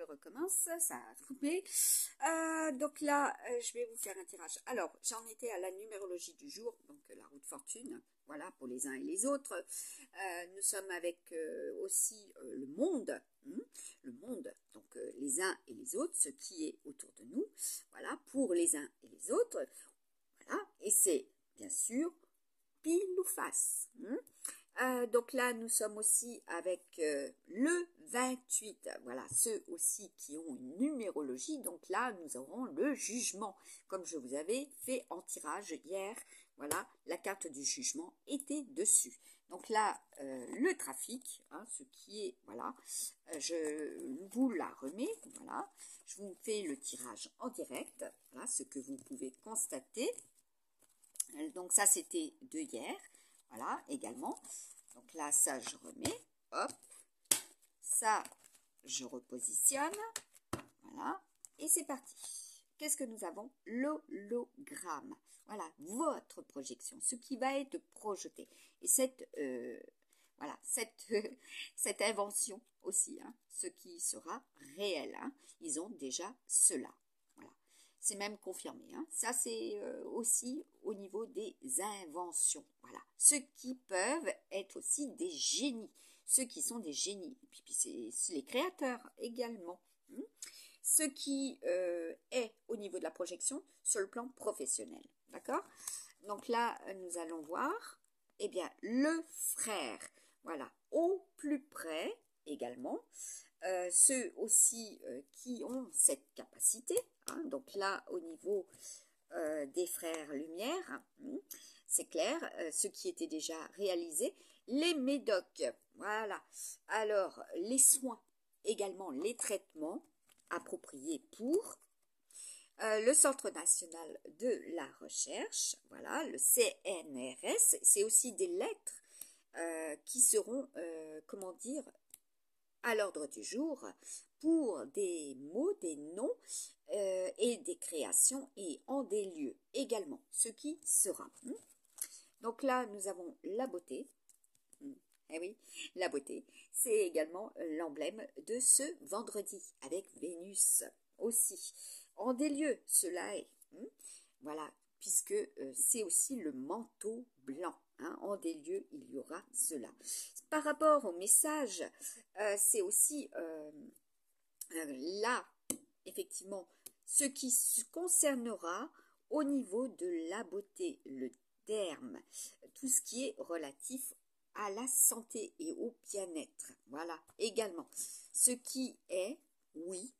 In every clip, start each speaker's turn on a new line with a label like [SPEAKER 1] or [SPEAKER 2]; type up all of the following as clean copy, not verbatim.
[SPEAKER 1] recommence, ça a coupé. Donc là, je vais vous faire un tirage. Alors, j'en étais à la numérologie du jour, donc la roue de fortune, voilà, pour les uns et les autres. Nous sommes avec aussi le monde, le monde, donc les uns et les autres, ce qui est autour de nous, voilà, pour les uns et les autres, voilà, et c'est bien sûr pile ou face. Donc là, nous sommes aussi avec le 28. Voilà, ceux aussi qui ont une numérologie. Donc là, nous aurons le jugement. Comme je vous avais fait en tirage hier, voilà, la carte du jugement était dessus. Donc là, le trafic, ce qui est, voilà, je vous la remets, voilà. Je vous fais le tirage en direct, voilà, ce que vous pouvez constater. Donc ça, c'était de hier, voilà, également. Donc là, ça, je remets, hop, ça, je repositionne, voilà, et c'est parti. Qu'est-ce que nous avons? L'hologramme, voilà, votre projection, ce qui va être projeté. Et cette, voilà, cette invention aussi, ce qui sera réel, ils ont déjà cela. C'est même confirmé. Ça, c'est aussi au niveau des inventions. Voilà. Ceux qui peuvent être aussi des génies. Ceux qui sont des génies. Et puis c'est les créateurs également. Ce qui est au niveau de la projection sur le plan professionnel. D'accord? Donc là, nous allons voir, eh bien, le frère. Voilà. Au plus près également. Ceux aussi qui ont cette capacité, donc là au niveau des frères Lumière, c'est clair, ce qui était déjà réalisé, les médocs, voilà, alors les soins, également les traitements appropriés pour le Centre national de la recherche, voilà, le CNRS, c'est aussi des lettres qui seront, comment dire, à l'ordre du jour pour des mots, des noms et des créations et en des lieux également, ce qui sera. Donc là, nous avons la beauté. Eh oui, la beauté, c'est également l'emblème de ce vendredi avec Vénus aussi. En des lieux, cela est. Voilà, puisque c'est aussi le manteau blanc. En des lieux, il y aura cela. Par rapport au message, c'est aussi là, effectivement, ce qui se concernera au niveau de la beauté, le terme, tout ce qui est relatif à la santé et au bien-être. Voilà, également. Ce qui est, oui,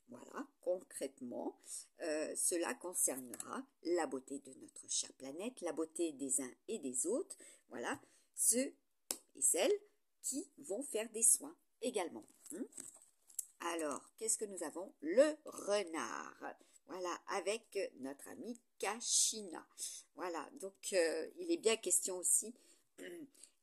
[SPEAKER 1] voilà, concrètement, cela concernera la beauté de notre chère planète, la beauté des uns et des autres, voilà, ceux et celles qui vont faire des soins également. Alors, qu'est-ce que nous avons? Le renard, voilà, avec notre ami Kachina. Voilà, donc il est bien question aussi,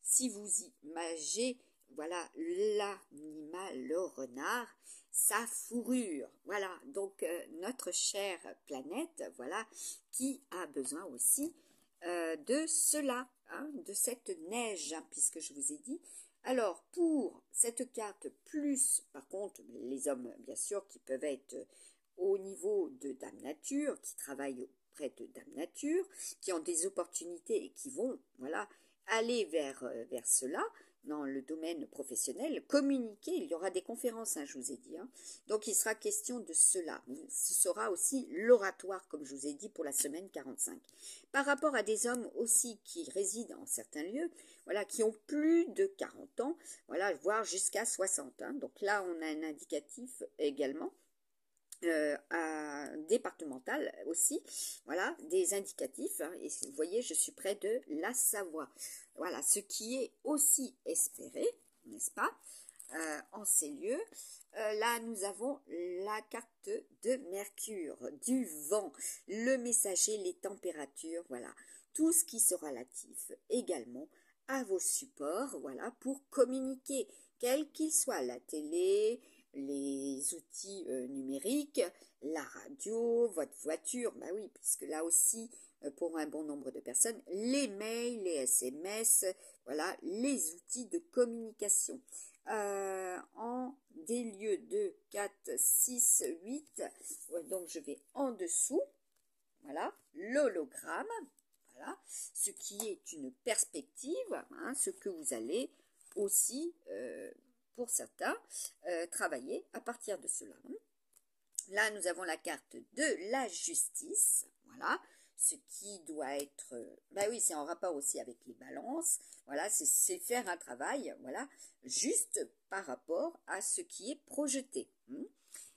[SPEAKER 1] si vous imaginez, voilà, l'animal, le renard, sa fourrure, voilà, donc notre chère planète, voilà, qui a besoin aussi de cela, de cette neige, puisque je vous ai dit. Alors, pour cette carte, plus, par contre, les hommes, bien sûr, qui peuvent être au niveau de Dame Nature, qui travaillent auprès de Dame Nature, qui ont des opportunités et qui vont, voilà, aller vers cela, dans le domaine professionnel, communiquer, il y aura des conférences, je vous ai dit, donc il sera question de cela. Ce sera aussi l'oratoire, comme je vous ai dit, pour la semaine 45. Par rapport à des hommes aussi qui résident en certains lieux, voilà, qui ont plus de 40 ans, voilà, voire jusqu'à 60. Donc là, on a un indicatif également. Départemental aussi, voilà, des indicatifs, et vous voyez, je suis près de la Savoie, voilà, ce qui est aussi espéré, n'est-ce pas, en ces lieux. Là, nous avons la carte de Mercure, du vent, le messager, les températures, voilà, tout ce qui sera relatif également à vos supports, voilà, pour communiquer, quel qu'il soit, la télé, les outils numériques, la radio, votre voiture, bah oui, puisque là aussi, pour un bon nombre de personnes, les mails, les SMS, voilà, les outils de communication. en des lieux de 4, 6, 8. Donc je vais en dessous. Voilà, l'hologramme. Voilà, ce qui est une perspective, hein, ce que vous allez aussi, pour certains, travailler à partir de cela. Là, nous avons la carte de la justice. Voilà, ce qui doit être, bah oui, c'est en rapport aussi avec les balances. Voilà, c'est faire un travail, voilà, juste par rapport à ce qui est projeté.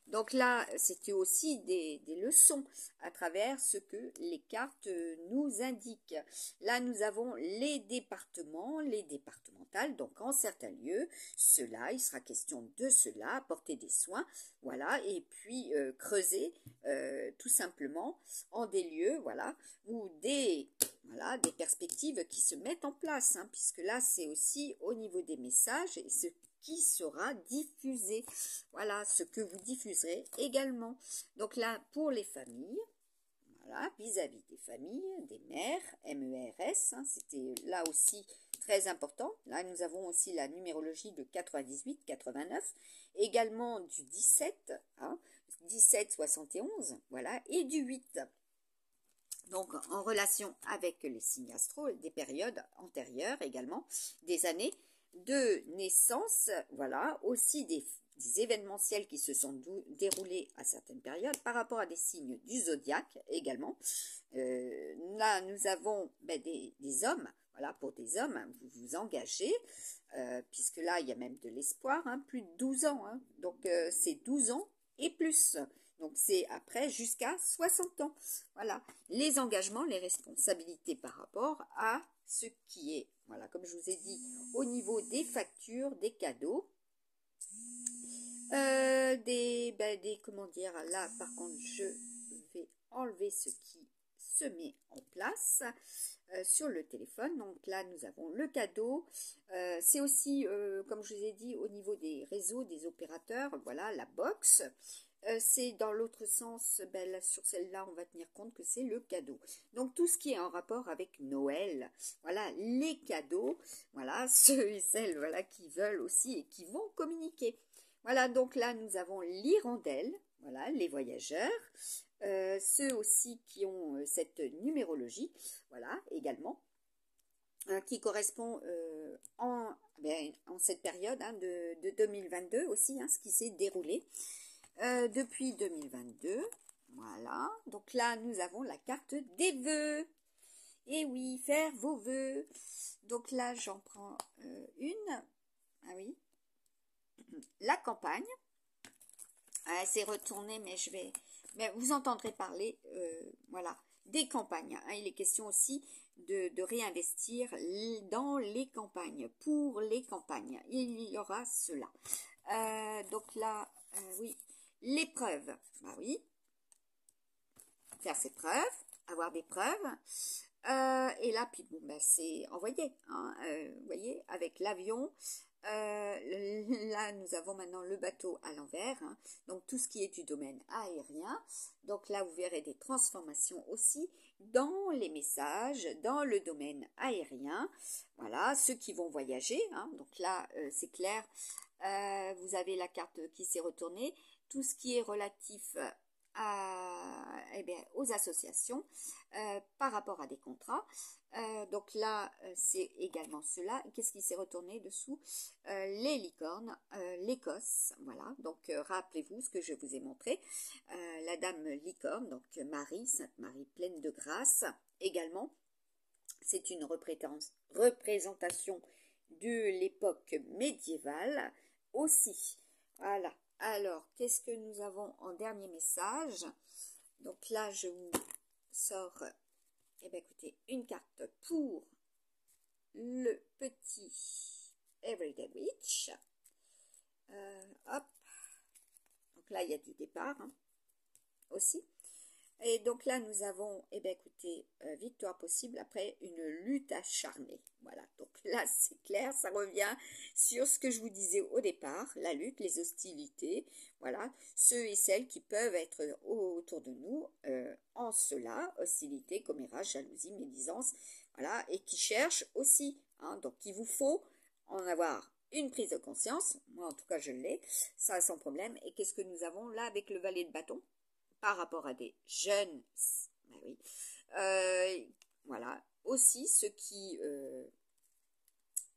[SPEAKER 1] Donc là, c'était aussi des leçons à travers ce que les cartes nous indiquent. Là, nous avons les départements, les départementales. Donc, en certains lieux, cela, il sera question de cela, apporter des soins, voilà, et puis creuser tout simplement en des lieux, voilà, ou voilà, des perspectives qui se mettent en place, hein, puisque là, c'est aussi au niveau des messages et ce qui sera diffusé. Voilà, ce que vous diffuserez également. Donc là, pour les familles, voilà, vis-à-vis des familles, des mères, MERS, hein, c'était là aussi très important. Là, nous avons aussi la numérologie de 98, 89, également du 17, hein, 17, 71, voilà, et du 8. Donc, en relation avec les signes astro, des périodes antérieures également, des années de naissance, voilà, aussi des événementiels qui se sont déroulés à certaines périodes par rapport à des signes du zodiaque également. Là, nous avons des hommes, voilà, pour des hommes, vous vous engagez, puisque là, il y a même de l'espoir, hein, plus de 12 ans, hein, donc c'est 12 ans et plus. Donc, c'est après jusqu'à 60 ans. Voilà, les engagements, les responsabilités par rapport à ce qui est, voilà, comme je vous ai dit, au niveau des factures, des cadeaux, comment dire, là, par contre, je vais enlever ce qui se met en place sur le téléphone. Donc là, nous avons le cadeau. C'est aussi, comme je vous ai dit, au niveau des réseaux, des opérateurs, voilà, la box. C'est dans l'autre sens, là, sur celle-là, on va tenir compte que c'est le cadeau. Donc, tout ce qui est en rapport avec Noël, voilà, les cadeaux, voilà, ceux et celles, voilà, qui veulent aussi et qui vont communiquer. Voilà, donc là, nous avons l'hirondelle, voilà, les voyageurs, ceux aussi qui ont cette numérologie, voilà, également, qui correspond en cette période, hein, de 2022 aussi, hein, ce qui s'est déroulé. Depuis 2022, voilà, donc là nous avons la carte des vœux, et oui, faire vos vœux. Donc là j'en prends une, ah oui, la campagne, c'est retourné mais vous entendrez parler, voilà, des campagnes, hein. Il est question aussi de réinvestir dans les campagnes, pour les campagnes, il y aura cela. Donc là, oui, l'épreuve, bah oui, faire ses preuves, avoir des preuves, et là, puis bon, c'est envoyé, hein, vous voyez, avec l'avion, là, nous avons maintenant le bateau à l'envers, hein, donc tout ce qui est du domaine aérien, donc là, vous verrez des transformations aussi dans les messages, dans le domaine aérien, voilà, ceux qui vont voyager, hein, donc là, c'est clair, vous avez la carte qui s'est retournée, tout ce qui est relatif aux associations par rapport à des contrats. Donc là, c'est également cela. Qu'est-ce qui s'est retourné dessous? Les licornes, l'Écosse, voilà. Donc rappelez-vous ce que je vous ai montré. La dame licorne, donc Marie, Sainte Marie pleine de grâce, également. C'est une représentation de l'époque médiévale aussi. Voilà. Alors, qu'est-ce que nous avons en dernier message? Donc là, je vous sors, écoutez, une carte pour le petit Everyday Witch. Hop. Donc là, il y a du départ, hein, aussi. Et donc là, nous avons, écoutez, victoire possible après une lutte acharnée. Voilà, donc là, c'est clair, ça revient sur ce que je vous disais au départ, la lutte, les hostilités, voilà, ceux et celles qui peuvent être autour de nous en cela, hostilité, commérage, jalousie, médisance, voilà, et qui cherchent aussi, hein, donc il vous faut en avoir une prise de conscience. Moi, en tout cas, je l'ai. Ça, sans problème. Et qu'est-ce que nous avons là avec le valet de bâton par rapport à des jeunes? Ben oui. Voilà. Aussi, ce qui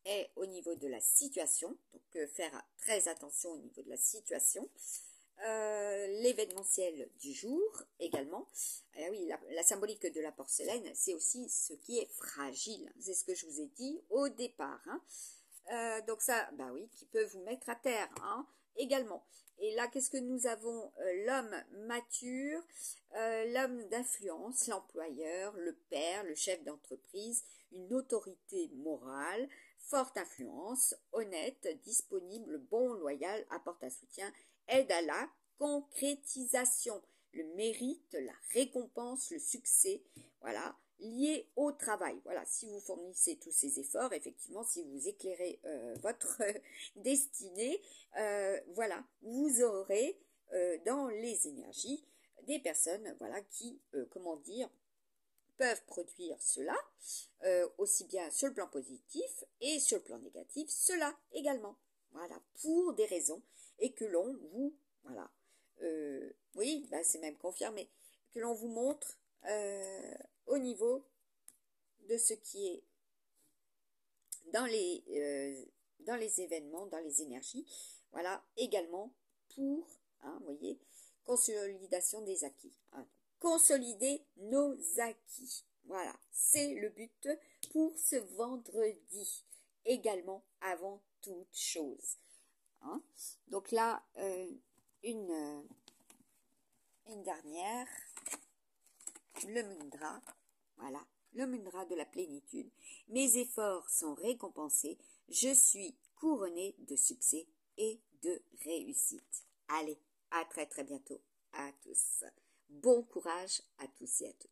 [SPEAKER 1] est au niveau de la situation. Donc, faire très attention au niveau de la situation. L'événementiel du jour également. Oui, la symbolique de la porcelaine, c'est aussi ce qui est fragile. C'est ce que je vous ai dit au départ. Hein. Donc ça, bah oui, qui peut vous mettre à terre hein, également. Et là, qu'est-ce que nous avons? L'homme mature, l'homme d'influence, l'employeur, le père, le chef d'entreprise, une autorité morale, forte influence, honnête, disponible, bon, loyal, apporte un soutien, aide à la concrétisation, le mérite, la récompense, le succès, voilà, lié au travail. Voilà, si vous fournissez tous ces efforts, effectivement, si vous éclairez votre destinée, voilà, vous aurez dans les énergies des personnes, voilà, qui, comment dire, peuvent produire cela, aussi bien sur le plan positif et sur le plan négatif, cela également. Voilà, pour des raisons, et que l'on vous, voilà, oui, bah c'est même confirmé, que l'on vous montre au niveau de ce qui est dans les événements, dans les énergies, voilà, également pour, hein, vous voyez, consolidation des acquis. Hein. Consolider nos acquis. Voilà, c'est le but pour ce vendredi, également avant toute chose. Hein. Donc là, une dernière, le mudra, voilà, le mudra de la plénitude. Mes efforts sont récompensés, je suis couronnée de succès et de réussite. Allez, à très très bientôt à tous. Bon courage à tous et à toutes.